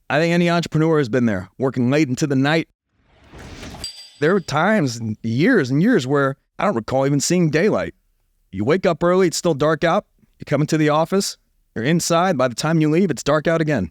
I think any entrepreneur has been there, working late into the night. There were times, years and years, where I don't recall even seeing daylight. You wake up early, it's still dark out. You come into the office, you're inside. By the time you leave, it's dark out again.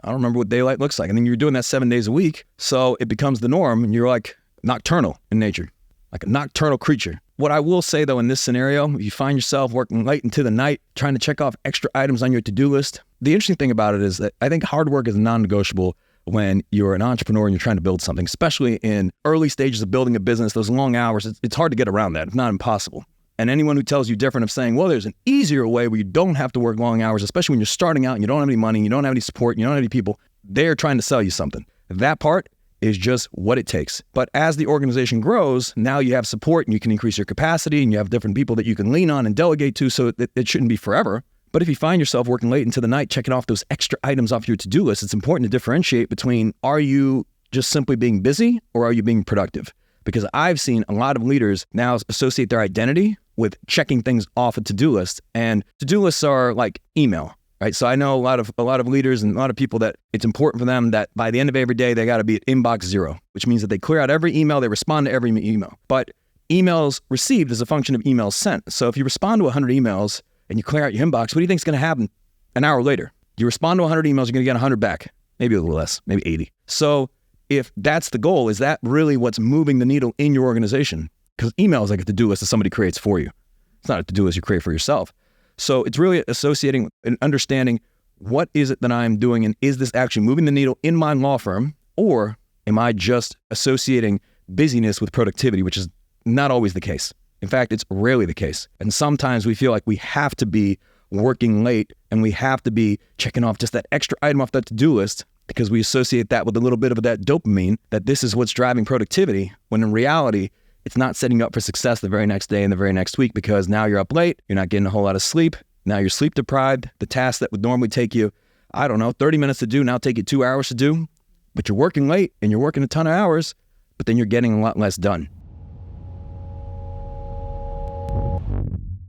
I don't remember what daylight looks like. I think you're doing that 7 days a week. So it becomes the norm, and you're like nocturnal in nature, like a nocturnal creature. What I will say, though, in this scenario, if you find yourself working late into the night, trying to check off extra items on your to-do list, the interesting thing about it is that I think hard work is non-negotiable when you're an entrepreneur and you're trying to build something, especially in early stages of building a business. Those long hours, it's hard to get around that, if not impossible. And anyone who tells you different of saying, well, there's an easier way where you don't have to work long hours, especially when you're starting out and you don't have any money, you don't have any support, you don't have any people, they're trying to sell you something. That part is just what it takes. But as the organization grows, now you have support and you can increase your capacity and you have different people that you can lean on and delegate to, so it shouldn't be forever. But if you find yourself working late into the night, checking off those extra items off your to-do list, it's important to differentiate between, are you just simply being busy or are you being productive? Because I've seen a lot of leaders now associate their identity with checking things off a to-do list. And to-do lists are like email, right? So I know a lot of leaders and a lot of people that it's important for them that by the end of every day, they got to be at inbox 0, which means that they clear out every email, they respond to every email. But emails received is a function of emails sent. So if you respond to 100 emails and you clear out your inbox, what do you think is going to happen an hour later? You respond to 100 emails, you're going to get 100 back, maybe a little less, maybe 80. So if that's the goal, is that really what's moving the needle in your organization? Because email is like a to-do list that somebody creates for you. It's not a to-do list you create for yourself. So it's really associating and understanding, what is it that I'm doing, and is this actually moving the needle in my law firm, or am I just associating busyness with productivity, which is not always the case. In fact, it's rarely the case. And sometimes we feel like we have to be working late and we have to be checking off just that extra item off that to-do list because we associate that with a little bit of that dopamine, that this is what's driving productivity, when in reality, it's not setting you up for success the very next day and the very next week, because now you're up late, you're not getting a whole lot of sleep, now you're sleep deprived. The tasks that would normally take you, 30 minutes to do, now take you 2 hours to do, but you're working late and you're working a ton of hours, but then you're getting a lot less done.